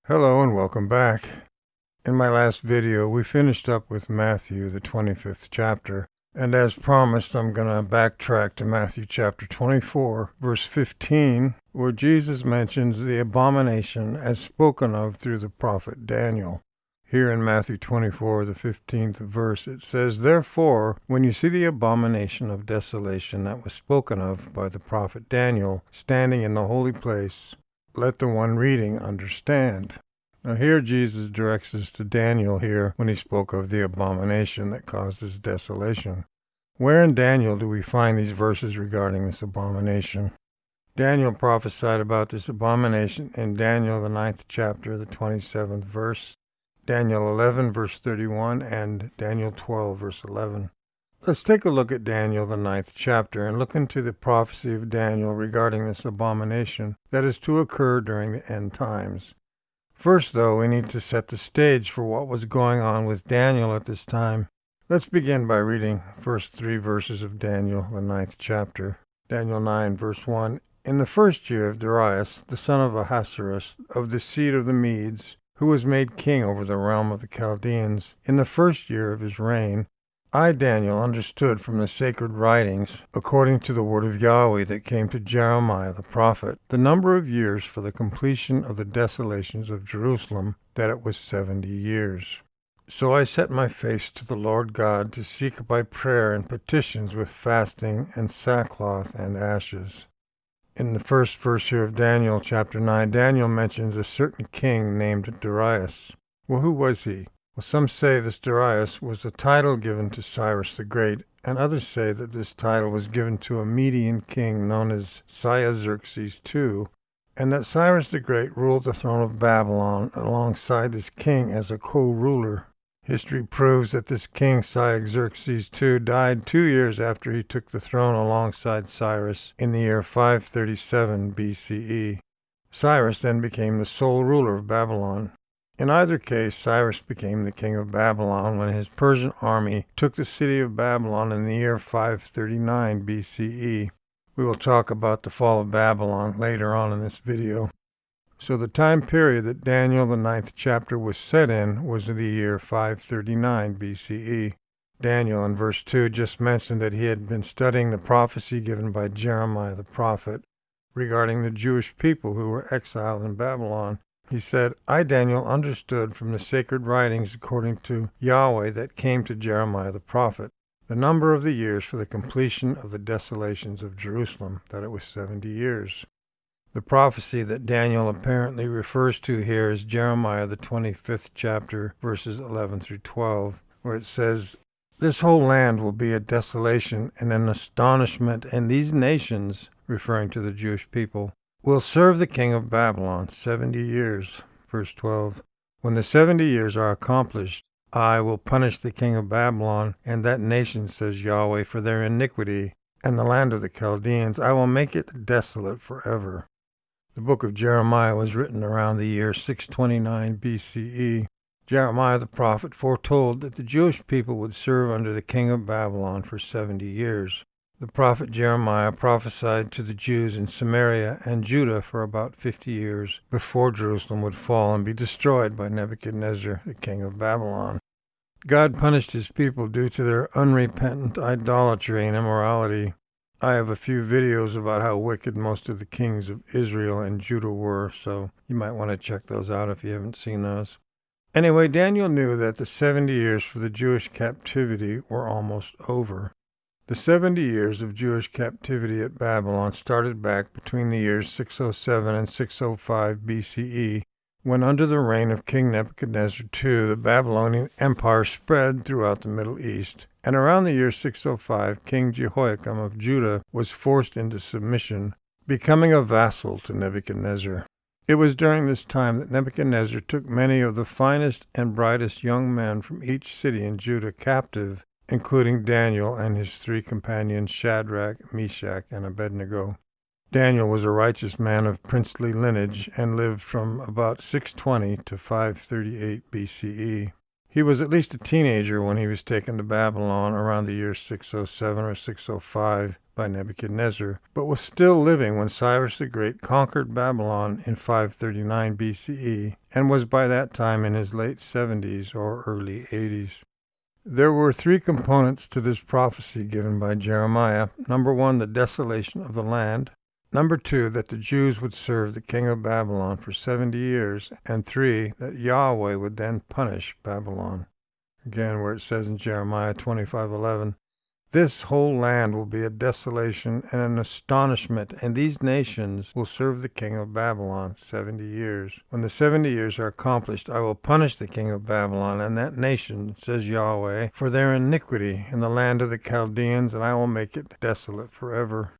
Hello and welcome back. In my last video, we finished up with Matthew, the 25th chapter, and as promised, I'm going to backtrack to Matthew chapter 24, verse 15, where Jesus mentions the abomination as spoken of through the prophet Daniel. Here in Matthew 24, the 15th verse, it says, "Therefore, when you see the abomination of desolation that was spoken of by the prophet Daniel standing in the holy place, let the one reading understand." Now here Jesus directs us to Daniel here when he spoke of the abomination that causes desolation. Where in Daniel do we find these verses regarding this abomination? Daniel prophesied about this abomination in Daniel the 9th chapter, the 27th verse, Daniel 11 verse 31, and Daniel 12 verse 11. Let's take a look at Daniel the 9th chapter and look into the prophecy of Daniel regarding this abomination that is to occur during the end times. First, though, we need to set the stage for what was going on with Daniel at this time. Let's begin by reading the first 3 verses of Daniel, the 9th chapter. Daniel 9, verse 1. In the first year of Darius, the son of Ahasuerus, of the seed of the Medes, who was made king over the realm of the Chaldeans, in the first year of his reign, I, Daniel, understood from the sacred writings, according to the word of Yahweh that came to Jeremiah the prophet, the number of years for the completion of the desolations of Jerusalem, that it was 70 years. So I set my face to the Lord God to seek by prayer and petitions with fasting and sackcloth and ashes. In the first verse here of Daniel chapter 9, Daniel mentions a certain king named Darius. Well, who was he? Well, some say this Darius was a title given to Cyrus the Great, and others say that this title was given to a Median king known as Xerxes II, and that Cyrus the Great ruled the throne of Babylon alongside this king as a co-ruler. History proves that this king Xerxes II died 2 years after he took the throne alongside Cyrus in the year 537 BCE. Cyrus then became the sole ruler of Babylon. In either case, Cyrus became the king of Babylon when his Persian army took the city of Babylon in the year 539 BCE. We will talk about the fall of Babylon later on in this video. So the time period that Daniel the 9th chapter was set in was the year 539 BCE. Daniel in verse 2 just mentioned that he had been studying the prophecy given by Jeremiah the prophet regarding the Jewish people who were exiled in Babylon. He said, I, Daniel, understood from the sacred writings according to Yahweh that came to Jeremiah the prophet, the number of the years for the completion of the desolations of Jerusalem, that it was 70 years. The prophecy that Daniel apparently refers to here is Jeremiah the 25th chapter, verses 11 through 12, where it says, This whole land will be a desolation and an astonishment, and these nations, referring to the Jewish people, will serve the king of Babylon 70 years. Verse 12. When the 70 years are accomplished, I will punish the king of Babylon and that nation, says Yahweh, for their iniquity, and the land of the Chaldeans. I will make it desolate forever. The book of Jeremiah was written around the year 629 BCE. Jeremiah the prophet foretold that the Jewish people would serve under the king of Babylon for 70 years. The prophet Jeremiah prophesied to the Jews in Samaria and Judah for about 50 years before Jerusalem would fall and be destroyed by Nebuchadnezzar, the king of Babylon. God punished his people due to their unrepentant idolatry and immorality. I have a few videos about how wicked most of the kings of Israel and Judah were, so you might want to check those out if you haven't seen those. Anyway, Daniel knew that the 70 years for the Jewish captivity were almost over. The 70 years of Jewish captivity at Babylon started back between the years 607 and 605 BCE, when under the reign of King Nebuchadnezzar II, the Babylonian Empire spread throughout the Middle East, and around the year 605, King Jehoiakim of Judah was forced into submission, becoming a vassal to Nebuchadnezzar. It was during this time that Nebuchadnezzar took many of the finest and brightest young men from each city in Judah captive, including Daniel and his 3 companions Shadrach, Meshach, and Abednego. Daniel was a righteous man of princely lineage and lived from about 620 to 538 BCE. He was at least a teenager when he was taken to Babylon around the year 607 or 605 by Nebuchadnezzar, but was still living when Cyrus the Great conquered Babylon in 539 BCE, and was by that time in his late 70s or early 80s. There were three components to this prophecy given by Jeremiah. Number one, the desolation of the land. Number two, that the Jews would serve the king of Babylon for 70 years. And three, that Yahweh would then punish Babylon. Again, where it says in Jeremiah 25:11, "This whole land will be a desolation and an astonishment, and these nations will serve the king of Babylon 70 years. When the 70 years are accomplished, I will punish the king of Babylon and that nation, says Yahweh, for their iniquity in the land of the Chaldeans, and I will make it desolate forever."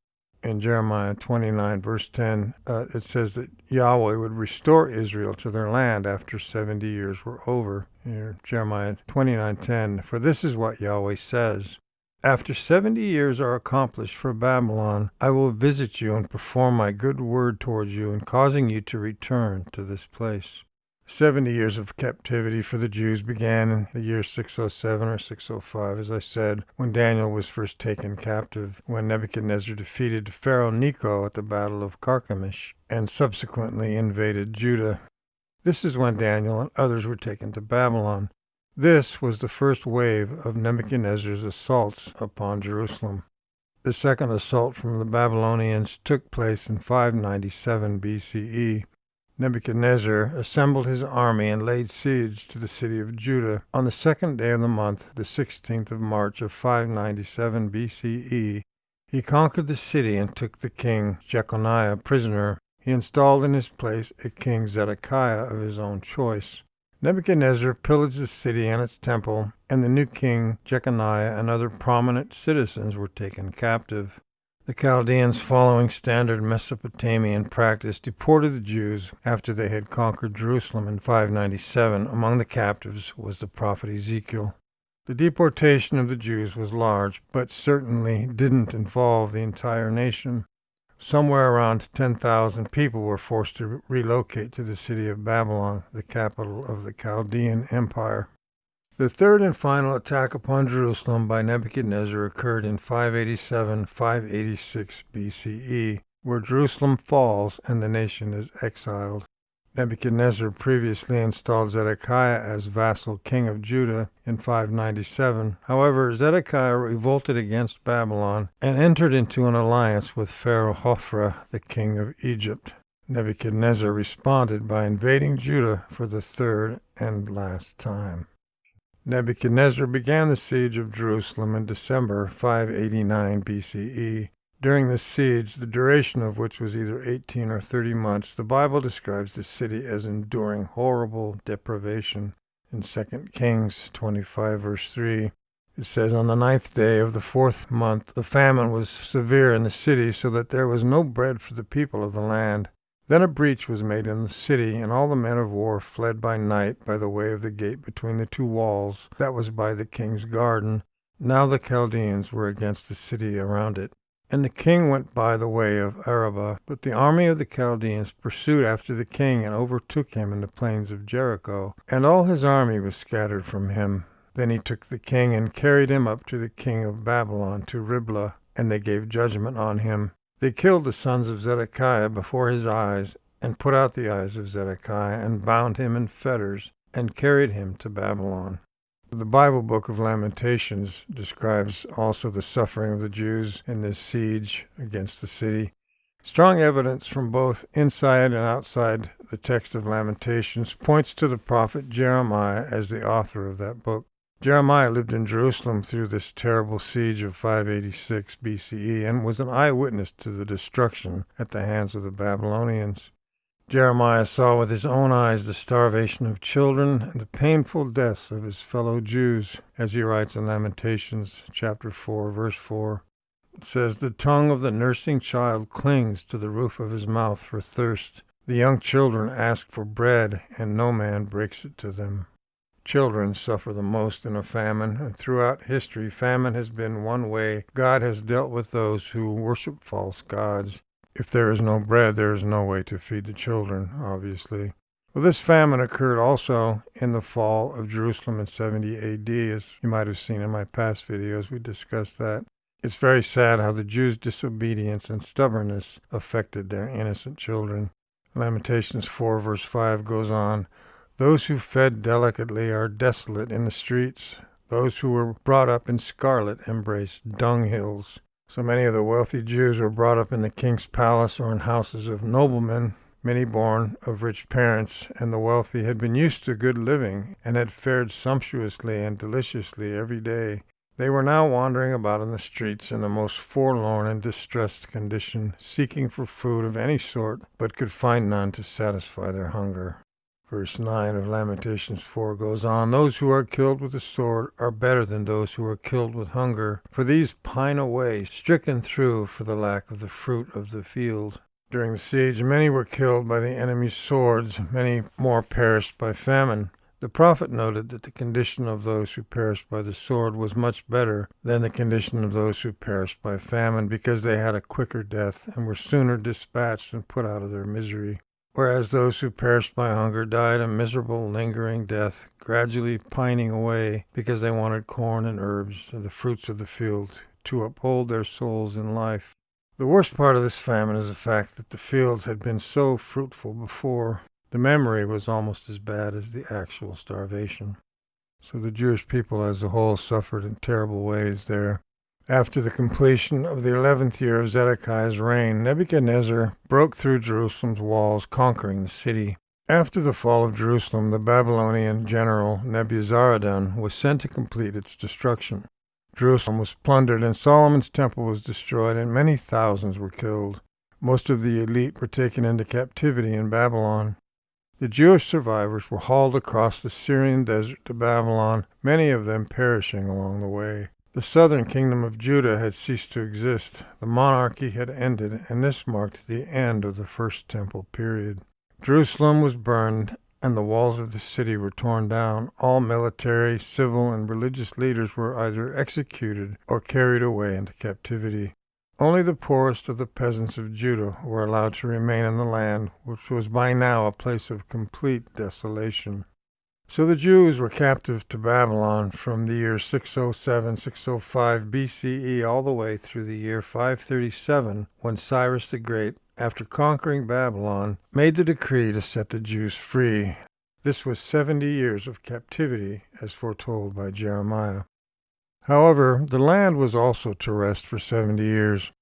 In Jeremiah 29, verse 10, it says that Yahweh would restore Israel to their land after 70 years were over. Here, Jeremiah 29:10, "For this is what Yahweh says. After 70 years are accomplished for Babylon, I will visit you and perform my good word towards you in causing you to return to this place." 70 years of captivity for the Jews began in the year 607 or 605, as I said, when Daniel was first taken captive, when Nebuchadnezzar defeated Pharaoh Necho at the Battle of Carchemish, and subsequently invaded Judah. This is when Daniel and others were taken to Babylon. This was the first wave of Nebuchadnezzar's assaults upon Jerusalem. The second assault from the Babylonians took place in 597 BCE. Nebuchadnezzar assembled his army and laid siege to the city of Judah. On the second day of the month, the 16th of March of 597 BCE, he conquered the city and took the king Jeconiah prisoner. He installed in his place a king Zedekiah of his own choice. Nebuchadnezzar pillaged the city and its temple, and the new king Jeconiah and other prominent citizens were taken captive. The Chaldeans, following standard Mesopotamian practice, deported the Jews after they had conquered Jerusalem in 597. Among the captives was the prophet Ezekiel. The deportation of the Jews was large, but certainly didn't involve the entire nation. Somewhere around 10,000 people were forced to relocate to the city of Babylon, the capital of the Chaldean Empire. The third and final attack upon Jerusalem by Nebuchadnezzar occurred in 587-586 BCE, where Jerusalem falls and the nation is exiled. Nebuchadnezzar previously installed Zedekiah as vassal king of Judah in 597. However, Zedekiah revolted against Babylon and entered into an alliance with Pharaoh Hophra, the king of Egypt. Nebuchadnezzar responded by invading Judah for the third and last time. Nebuchadnezzar began the siege of Jerusalem in December 589 BCE. During this siege, the duration of which was either 18 or 30 months, the Bible describes the city as enduring horrible deprivation. In 2 Kings 25, verse 3, it says, "On the 9th day of the 4th month, the famine was severe in the city, so that there was no bread for the people of the land. Then a breach was made in the city, and all the men of war fled by night by the way of the gate between the two walls that was by the king's garden. Now the Chaldeans were against the city around it. And the king went by the way of Arabah, but the army of the Chaldeans pursued after the king and overtook him in the plains of Jericho, and all his army was scattered from him. Then he took the king and carried him up to the king of Babylon, to Riblah, and they gave judgment on him. They killed the sons of Zedekiah before his eyes, and put out the eyes of Zedekiah, and bound him in fetters, and carried him to Babylon." The Bible book of Lamentations describes also the suffering of the Jews in this siege against the city. Strong evidence from both inside and outside the text of Lamentations points to the prophet Jeremiah as the author of that book. Jeremiah lived in Jerusalem through this terrible siege of 586 BCE and was an eyewitness to the destruction at the hands of the Babylonians. Jeremiah saw with his own eyes the starvation of children and the painful deaths of his fellow Jews, as he writes in Lamentations chapter 4, verse 4. It says, "The tongue of the nursing child clings to the roof of his mouth for thirst. The young children ask for bread, and no man breaks it to them." Children suffer the most in a famine, and throughout history, famine has been one way God has dealt with those who worship false gods. If there is no bread, there is no way to feed the children, obviously. Well, this famine occurred also in the fall of Jerusalem in 70 AD, as you might have seen in my past videos. We discussed that. It's very sad how the Jews' disobedience and stubbornness affected their innocent children. Lamentations 4 verse 5 goes on, "Those who fed delicately are desolate in the streets. Those who were brought up in scarlet embrace dunghills." So many of the wealthy Jews were brought up in the king's palace or in houses of noblemen, many born of rich parents, and the wealthy had been used to good living and had fared sumptuously and deliciously every day. They were now wandering about in the streets in the most forlorn and distressed condition, seeking for food of any sort, but could find none to satisfy their hunger. Verse 9 of Lamentations 4 goes on, "Those who are killed with the sword are better than those who are killed with hunger, for these pine away, stricken through for the lack of the fruit of the field." During the siege, many were killed by the enemy's swords, many more perished by famine. The prophet noted that the condition of those who perished by the sword was much better than the condition of those who perished by famine, because they had a quicker death and were sooner dispatched and put out of their misery. Whereas those who perished by hunger died a miserable, lingering death, gradually pining away because they wanted corn and herbs and the fruits of the field to uphold their souls in life. The worst part of this famine is the fact that the fields had been so fruitful before. The memory was almost as bad as the actual starvation. So the Jewish people as a whole suffered in terrible ways there. After the completion of the 11th year of Zedekiah's reign, Nebuchadnezzar broke through Jerusalem's walls, conquering the city. After the fall of Jerusalem, the Babylonian general Nebuzaradan was sent to complete its destruction. Jerusalem was plundered, and Solomon's temple was destroyed, and many thousands were killed. Most of the elite were taken into captivity in Babylon. The Jewish survivors were hauled across the Syrian desert to Babylon, many of them perishing along the way. The southern kingdom of Judah had ceased to exist. The monarchy had ended, and this marked the end of the First Temple period. Jerusalem was burned, and the walls of the city were torn down. All military, civil, and religious leaders were either executed or carried away into captivity. Only the poorest of the peasants of Judah were allowed to remain in the land, which was by now a place of complete desolation. So the Jews were captive to Babylon from the year 607-605 BCE all the way through the year 537, when Cyrus the Great, after conquering Babylon, made the decree to set the Jews free. This was 70 years of captivity, as foretold by Jeremiah. However, the land was also to rest for 70 years.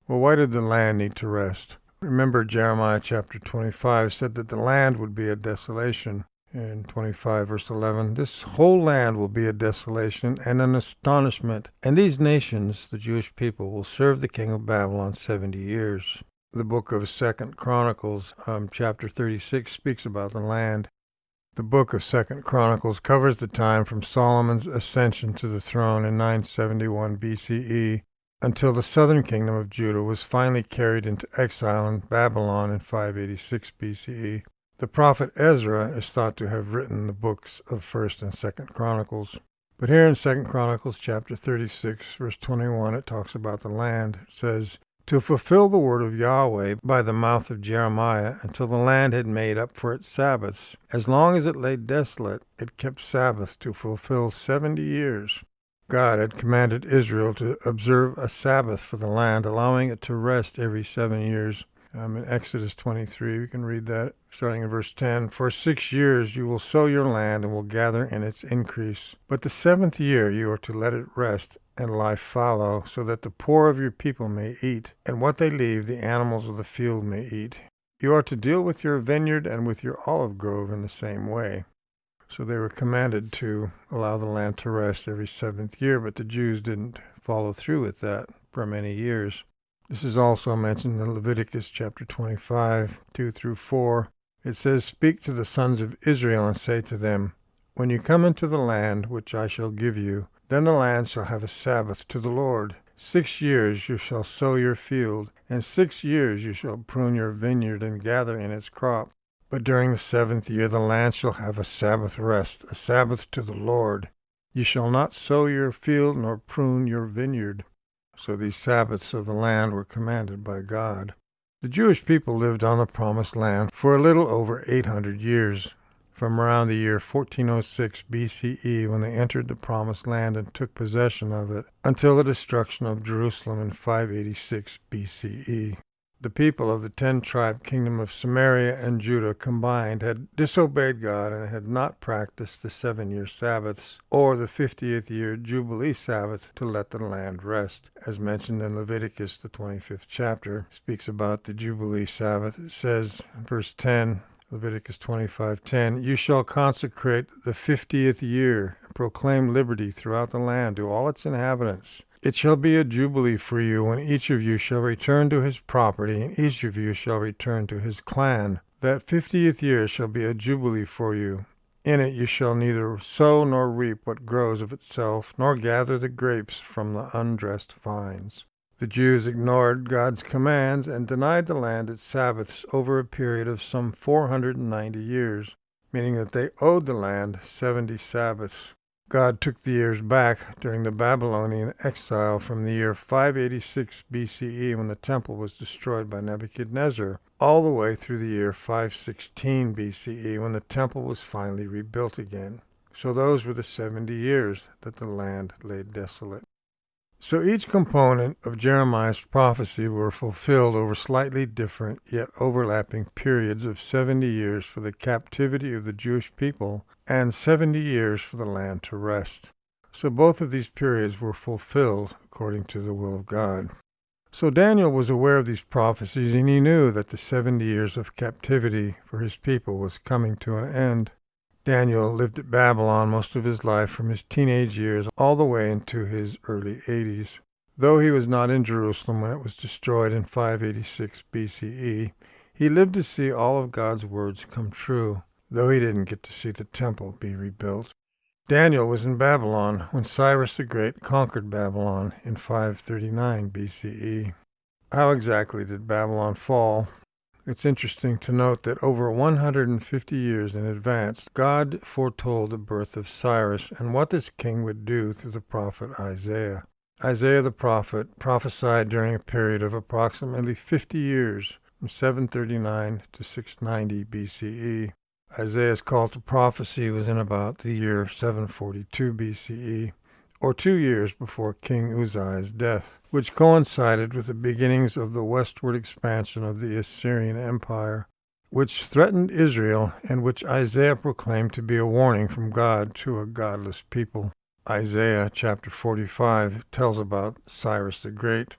Well, why did the land need to rest? Remember, Jeremiah chapter 25 said that the land would be a desolation. In 25 verse 11, "This whole land will be a desolation and an astonishment, and these nations, the Jewish people, will serve the king of Babylon 70 years. The book of 2 Chronicles, chapter 36, speaks about the land. The book of 2 Chronicles covers the time from Solomon's ascension to the throne in 971 BCE until the southern kingdom of Judah was finally carried into exile in Babylon in 586 BCE. The prophet Ezra is thought to have written the books of 1st and 2nd Chronicles. But here in 2 Chronicles chapter 36, verse 21, it talks about the land. It says, "To fulfill the word of Yahweh by the mouth of Jeremiah, until the land had made up for its Sabbaths. As long as it lay desolate, it kept Sabbath to fulfill 70 years. God had commanded Israel to observe a Sabbath for the land, allowing it to rest every 7 years. In Exodus 23, we can read that, starting in verse 10. "For 6 years you will sow your land and will gather in its increase. But the 7th year you are to let it rest and lie fallow, so that the poor of your people may eat, and what they leave the animals of the field may eat. You are to deal with your vineyard and with your olive grove in the same way." So they were commanded to allow the land to rest every 7th year, but the Jews didn't follow through with that for many years. This is also mentioned in Leviticus chapter 25, 2 through 4. It says, "Speak to the sons of Israel and say to them, when you come into the land which I shall give you, then the land shall have a Sabbath to the Lord. 6 years you shall sow your field, and 6 years you shall prune your vineyard and gather in its crop. But during the 7th year the land shall have a Sabbath rest, a Sabbath to the Lord. You shall not sow your field nor prune your vineyard." So these Sabbaths of the land were commanded by God. The Jewish people lived on the Promised Land for a little over 800 years. from around the year 1406 BCE, when they entered the Promised Land and took possession of it, until the destruction of Jerusalem in 586 BCE. The people of the 10-tribe kingdom of Samaria and Judah combined had disobeyed God and had not practiced the 7-year Sabbaths or the 50th year Jubilee Sabbath to let the land rest. As mentioned in Leviticus, the 25th chapter, speaks about the Jubilee Sabbath. It says, verse 10, Leviticus 25:10, "You shall consecrate the 50th year and proclaim liberty throughout the land to all its inhabitants. It shall be a jubilee for you, when each of you shall return to his property, and each of you shall return to his clan. That 50th year shall be a jubilee for you. In it you shall neither sow nor reap what grows of itself, nor gather the grapes from the undressed vines." The Jews ignored God's commands and denied the land its Sabbaths over a period of some 490 years, meaning that they owed the land 70 Sabbaths. God took the years back during the Babylonian exile from the year 586 BCE, when the temple was destroyed by Nebuchadnezzar, all the way through the year 516 BCE, when the temple was finally rebuilt again. So those were the 70 years that the land lay desolate. So each component of Jeremiah's prophecy were fulfilled over slightly different yet overlapping periods of 70 years for the captivity of the Jewish people and 70 years for the land to rest. So both of these periods were fulfilled according to the will of God. So Daniel was aware of these prophecies, and he knew that the 70 years of captivity for his people was coming to an end. Daniel lived at Babylon most of his life, from his teenage years all the way into his early 80s. Though he was not in Jerusalem when it was destroyed in 586 BCE, he lived to see all of God's words come true, though he didn't get to see the temple be rebuilt. Daniel was in Babylon when Cyrus the Great conquered Babylon in 539 BCE. How exactly did Babylon fall? It's interesting to note that over 150 years in advance, God foretold the birth of Cyrus and what this king would do through the prophet Isaiah. Isaiah the prophet prophesied during a period of approximately 50 years, from 739 to 690 BCE. Isaiah's call to prophecy was in about the year 742 BCE, or 2 years before King Uzziah's death, which coincided with the beginnings of the westward expansion of the Assyrian Empire, which threatened Israel and which Isaiah proclaimed to be a warning from God to a godless people. Isaiah chapter 45 tells about Cyrus the Great.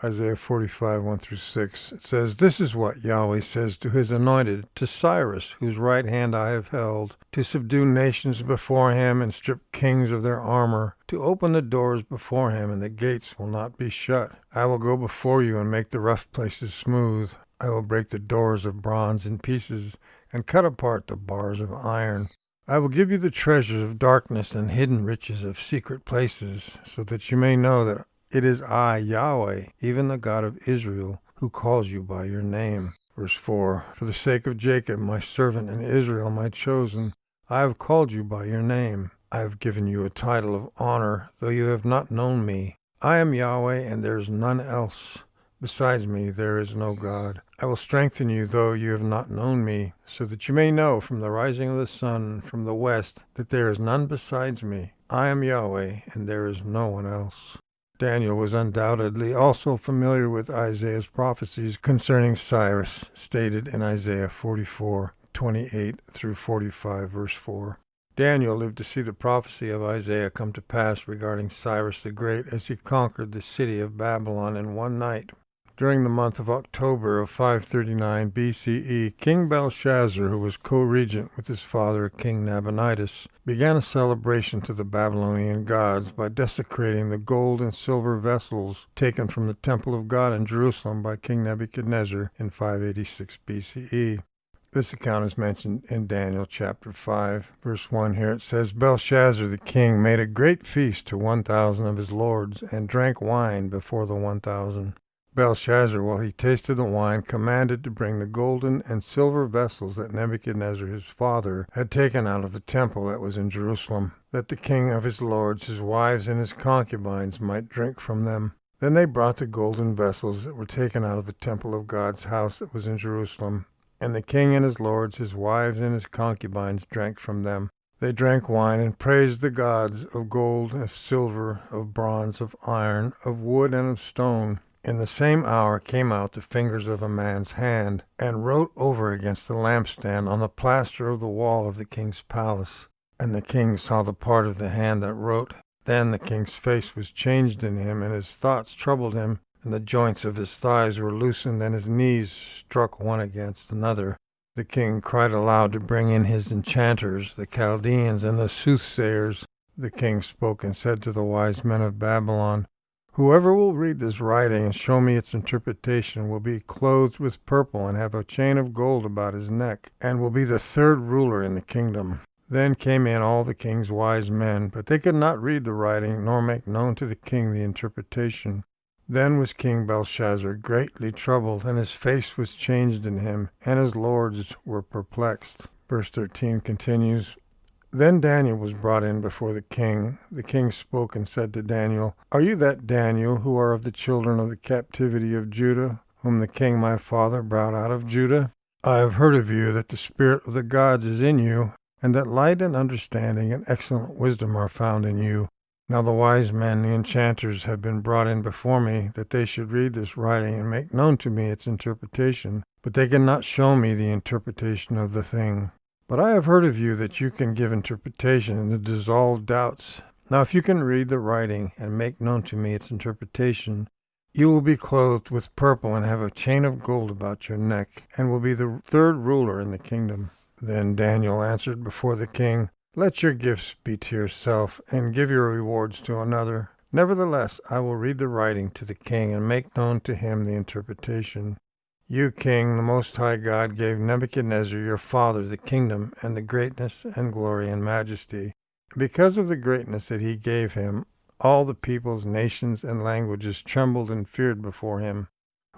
Isaiah 45, 1-6, it says, "This is what Yahweh says to his anointed, to Cyrus, whose right hand I have held, to subdue nations before him and strip kings of their armor, to open the doors before him, and the gates will not be shut. I will go before you and make the rough places smooth. I will break the doors of bronze in pieces and cut apart the bars of iron. I will give you the treasures of darkness and hidden riches of secret places, so that you may know that it is I, Yahweh, even the God of Israel, who calls you by your name." Verse 4, "For the sake of Jacob, my servant, and Israel, my chosen, I have called you by your name. I have given you a title of honor, though you have not known me. I am Yahweh, and there is none else. Besides me, there is no God. I will strengthen you, though you have not known me, so that you may know from the rising of the sun from the west that there is none besides me. I am Yahweh, and there is no one else." Daniel was undoubtedly also familiar with Isaiah's prophecies concerning Cyrus, stated in Isaiah 44, 28-45, verse 4. Daniel lived to see the prophecy of Isaiah come to pass regarding Cyrus the Great as he conquered the city of Babylon in one night. During the month of October of 539 BCE, King Belshazzar, who was co-regent with his father, King Nabonidus, began a celebration to the Babylonian gods by desecrating the gold and silver vessels taken from the temple of God in Jerusalem by King Nebuchadnezzar in 586 BCE. This account is mentioned in Daniel chapter 5, verse 1 here. It says, "Belshazzar the king made a great feast to 1,000 of his lords, and drank wine before the 1,000. Belshazzar, while he tasted the wine, commanded to bring the golden and silver vessels that Nebuchadnezzar his father had taken out of the temple that was in Jerusalem, that the king of his lords, his wives, and his concubines might drink from them. Then they brought the golden vessels that were taken out of the temple of God's house that was in Jerusalem, And the king and his lords, his wives and his concubines drank from them. They drank wine and praised the gods of gold, of silver, of bronze, of iron, of wood, and of stone. In the same hour came out the fingers of a man's hand, and wrote over against the lampstand on the plaster of the wall of the king's palace. And the king saw the part of the hand that wrote. Then the king's face was changed in him, and his thoughts troubled him, and the joints of his thighs were loosened, and his knees struck one against another. The king cried aloud to bring in his enchanters, the Chaldeans, and the soothsayers. The king spoke and said to the wise men of Babylon, Whoever will read this writing and show me its interpretation will be clothed with purple and have a chain of gold about his neck, and will be the third ruler in the kingdom. Then came in all the king's wise men, but they could not read the writing, nor make known to the king the interpretation. Then was King Belshazzar greatly troubled, and his face was changed in him, and his lords were perplexed. Verse 13 continues, Then Daniel was brought in before the king. The king spoke and said to Daniel, Are you that Daniel, who are of the children of the captivity of Judah, whom the king my father brought out of Judah? I have heard of you that the spirit of the gods is in you, and that light and understanding and excellent wisdom are found in you. Now the wise men, the enchanters, have been brought in before me, that they should read this writing and make known to me its interpretation. But they cannot show me the interpretation of the thing. But I have heard of you that you can give interpretation and to dissolve doubts. Now if you can read the writing and make known to me its interpretation, you will be clothed with purple and have a chain of gold about your neck, and will be the third ruler in the kingdom. Then Daniel answered before the king, Let your gifts be to yourself, and give your rewards to another. Nevertheless, I will read the writing to the king, and make known to him the interpretation. You, king, the Most High God, gave Nebuchadnezzar your father the kingdom, and the greatness, and glory, and majesty. Because of the greatness that he gave him, all the peoples, nations, and languages trembled and feared before him.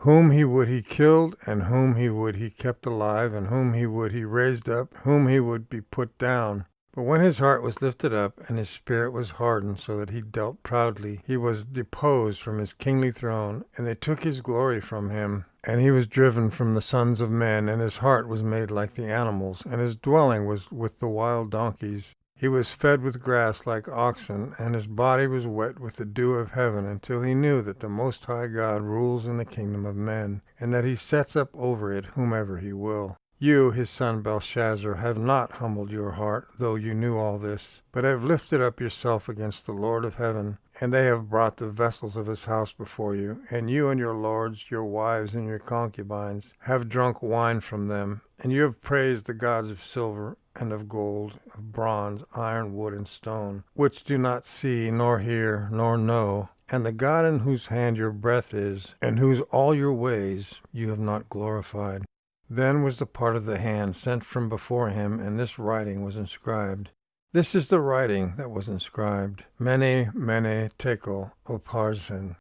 Whom he would he killed, and whom he would he kept alive, and whom he would he raised up, whom he would be put down. But when his heart was lifted up, and his spirit was hardened, so that he dealt proudly, he was deposed from his kingly throne, and they took his glory from him. And he was driven from the sons of men, and his heart was made like the animals, and his dwelling was with the wild donkeys. He was fed with grass like oxen, and his body was wet with the dew of heaven, until he knew that the Most High God rules in the kingdom of men, and that he sets up over it whomever he will. You, his son Belshazzar, have not humbled your heart, though you knew all this, but have lifted up yourself against the Lord of heaven, and they have brought the vessels of his house before you, and you and your lords, your wives, and your concubines have drunk wine from them, and you have praised the gods of silver, and of gold, of bronze, iron, wood, and stone, which do not see, nor hear, nor know, and the God in whose hand your breath is, and whose all your ways you have not glorified. Then was the part of the hand sent from before him, and this writing was inscribed. This is the writing that was inscribed, Mene, Mene, Tekel, Upharsin.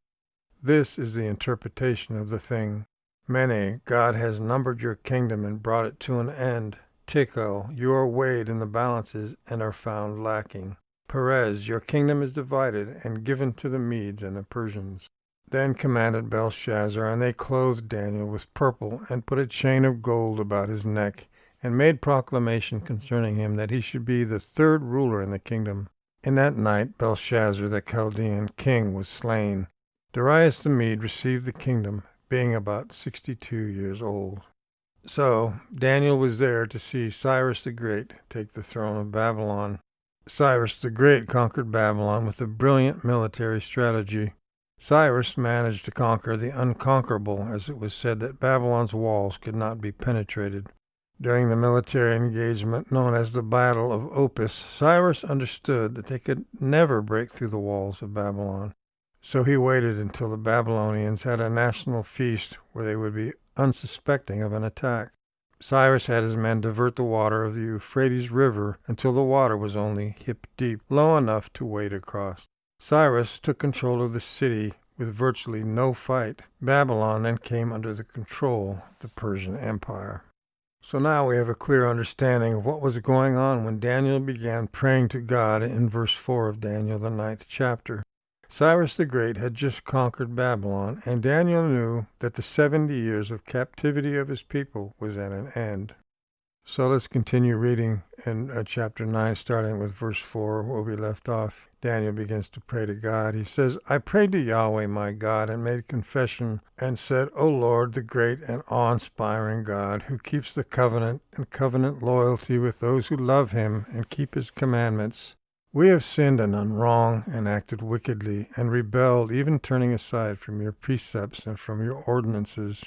This is the interpretation of the thing. Mene, God has numbered your kingdom and brought it to an end. Tekel, you are weighed in the balances and are found lacking. Perez, your kingdom is divided and given to the Medes and the Persians. Then commanded Belshazzar, and they clothed Daniel with purple, and put a chain of gold about his neck, and made proclamation concerning him that he should be the third ruler in the kingdom. In that night Belshazzar the Chaldean king was slain. Darius the Mede received the kingdom, being about 62 years old. So Daniel was there to see Cyrus the Great take the throne of Babylon. Cyrus the Great conquered Babylon with a brilliant military strategy. Cyrus managed to conquer the unconquerable, as it was said that Babylon's walls could not be penetrated. During the military engagement known as the Battle of Opis, Cyrus understood that they could never break through the walls of Babylon. So he waited until the Babylonians had a national feast where they would be unsuspecting of an attack. Cyrus had his men divert the water of the Euphrates River until the water was only hip deep, low enough to wade across. Cyrus took control of the city with virtually no fight. Babylon then came under the control of the Persian Empire. So now we have a clear understanding of what was going on when Daniel began praying to God in verse 4 of Daniel, the 9th chapter. Cyrus the Great had just conquered Babylon, and Daniel knew that the 70 years of captivity of his people was at an end. So let's continue reading in chapter 9, starting with verse 4, where we left off. Daniel begins to pray to God. He says, I prayed to Yahweh my God and made confession and said, O Lord, the great and awe-inspiring God, who keeps the covenant and covenant loyalty with those who love him and keep his commandments, we have sinned and done wrong and acted wickedly and rebelled, even turning aside from your precepts and from your ordinances.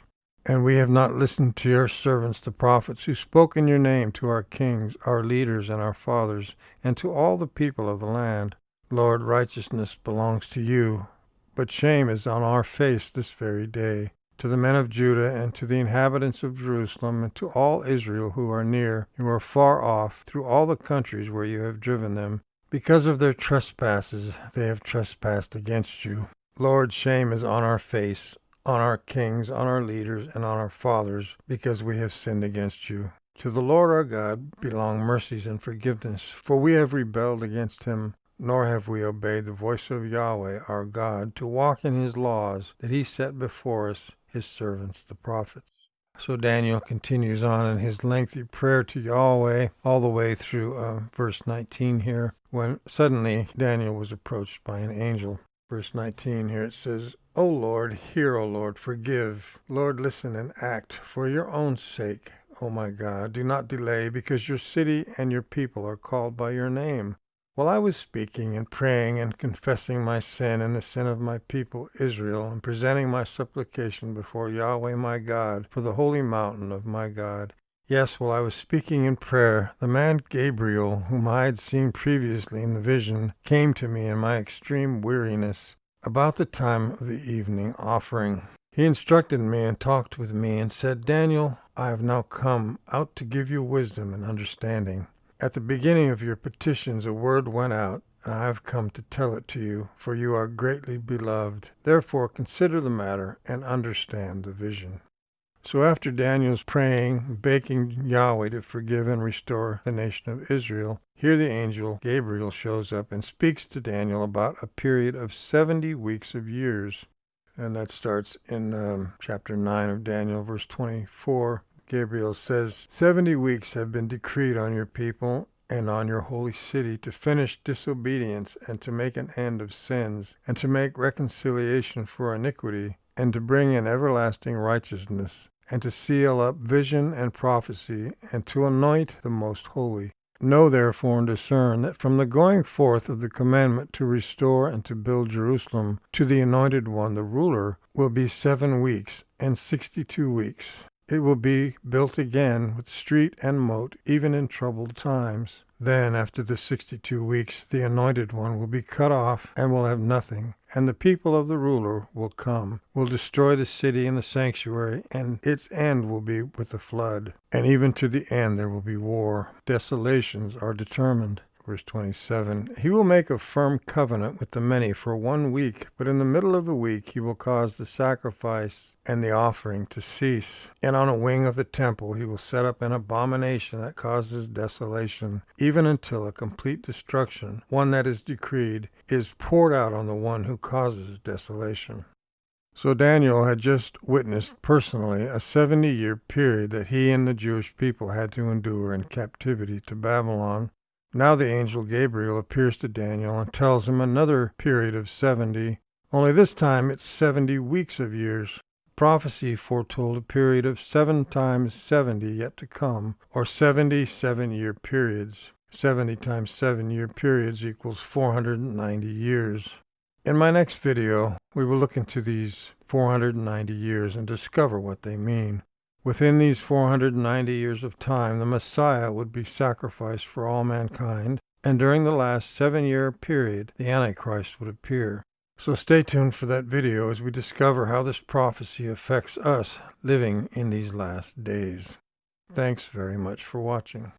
And we have not listened to your servants, the prophets, who spoke in your name to our kings, our leaders, and our fathers, and to all the people of the land. Lord, righteousness belongs to you, but shame is on our face this very day. To the men of Judah, and to the inhabitants of Jerusalem, and to all Israel who are near, who are far off, through all the countries where you have driven them. Because of their trespasses, they have trespassed against you. Lord, shame is on our face, on our kings, on our leaders, and on our fathers, because we have sinned against you. To the Lord our God belong mercies and forgiveness, for we have rebelled against him, nor have we obeyed the voice of Yahweh our God, to walk in his laws that he set before us, his servants, the prophets. So Daniel continues on in his lengthy prayer to Yahweh, all the way through verse 19 here, when suddenly Daniel was approached by an angel. Verse 19 here it says, O Lord, hear, O Lord, forgive. Lord, listen and act for your own sake, O my God. Do not delay, because your city and your people are called by your name. While I was speaking and praying and confessing my sin and the sin of my people Israel, and presenting my supplication before Yahweh my God for the holy mountain of my God, yes, while I was speaking in prayer, the man Gabriel, whom I had seen previously in the vision, came to me in my extreme weariness about the time of the evening offering. He instructed me and talked with me and said, Daniel, I have now come out to give you wisdom and understanding. At the beginning of your petitions a word went out, and I have come to tell it to you, for you are greatly beloved. Therefore consider the matter and understand the vision. So after Daniel's praying, begging Yahweh to forgive and restore the nation of Israel, here the angel Gabriel shows up and speaks to Daniel about a period of 70 weeks of years. And that starts in chapter 9 of Daniel, verse 24. Gabriel says, 70 weeks have been decreed on your people and on your holy city to finish disobedience and to make an end of sins and to make reconciliation for iniquity and to bring in everlasting righteousness and to seal up vision and prophecy and to anoint the most holy. Know therefore and discern that from the going forth of the commandment to restore and to build Jerusalem to the anointed one, the ruler, will be 7 weeks and 62 weeks. It will be built again with street and moat, even in troubled times. Then, after the 62 weeks, the anointed one will be cut off and will have nothing. And the people of the ruler will come, will destroy the city and the sanctuary, and its end will be with the flood. And even to the end there will be war. Desolations are determined. Verse 27, he will make a firm covenant with the many for 1 week, but in the middle of the week he will cause the sacrifice and the offering to cease. And on a wing of the temple he will set up an abomination that causes desolation, even until a complete destruction, one that is decreed, is poured out on the one who causes desolation. So Daniel had just witnessed personally a 70-year period that he and the Jewish people had to endure in captivity to Babylon. Now the angel Gabriel appears to Daniel and tells him another period of 70, only this time it's 70 weeks of years. Prophecy foretold a period of 7 times 70 yet to come, or 70 7-year periods. 70 times 7-year periods equals 490 years. In my next video, we will look into these 490 years and discover what they mean. Within these 490 years of time, the Messiah would be sacrificed for all mankind, and during the last 7-year period, the Antichrist would appear. So stay tuned for that video as we discover how this prophecy affects us living in these last days. Thanks very much for watching.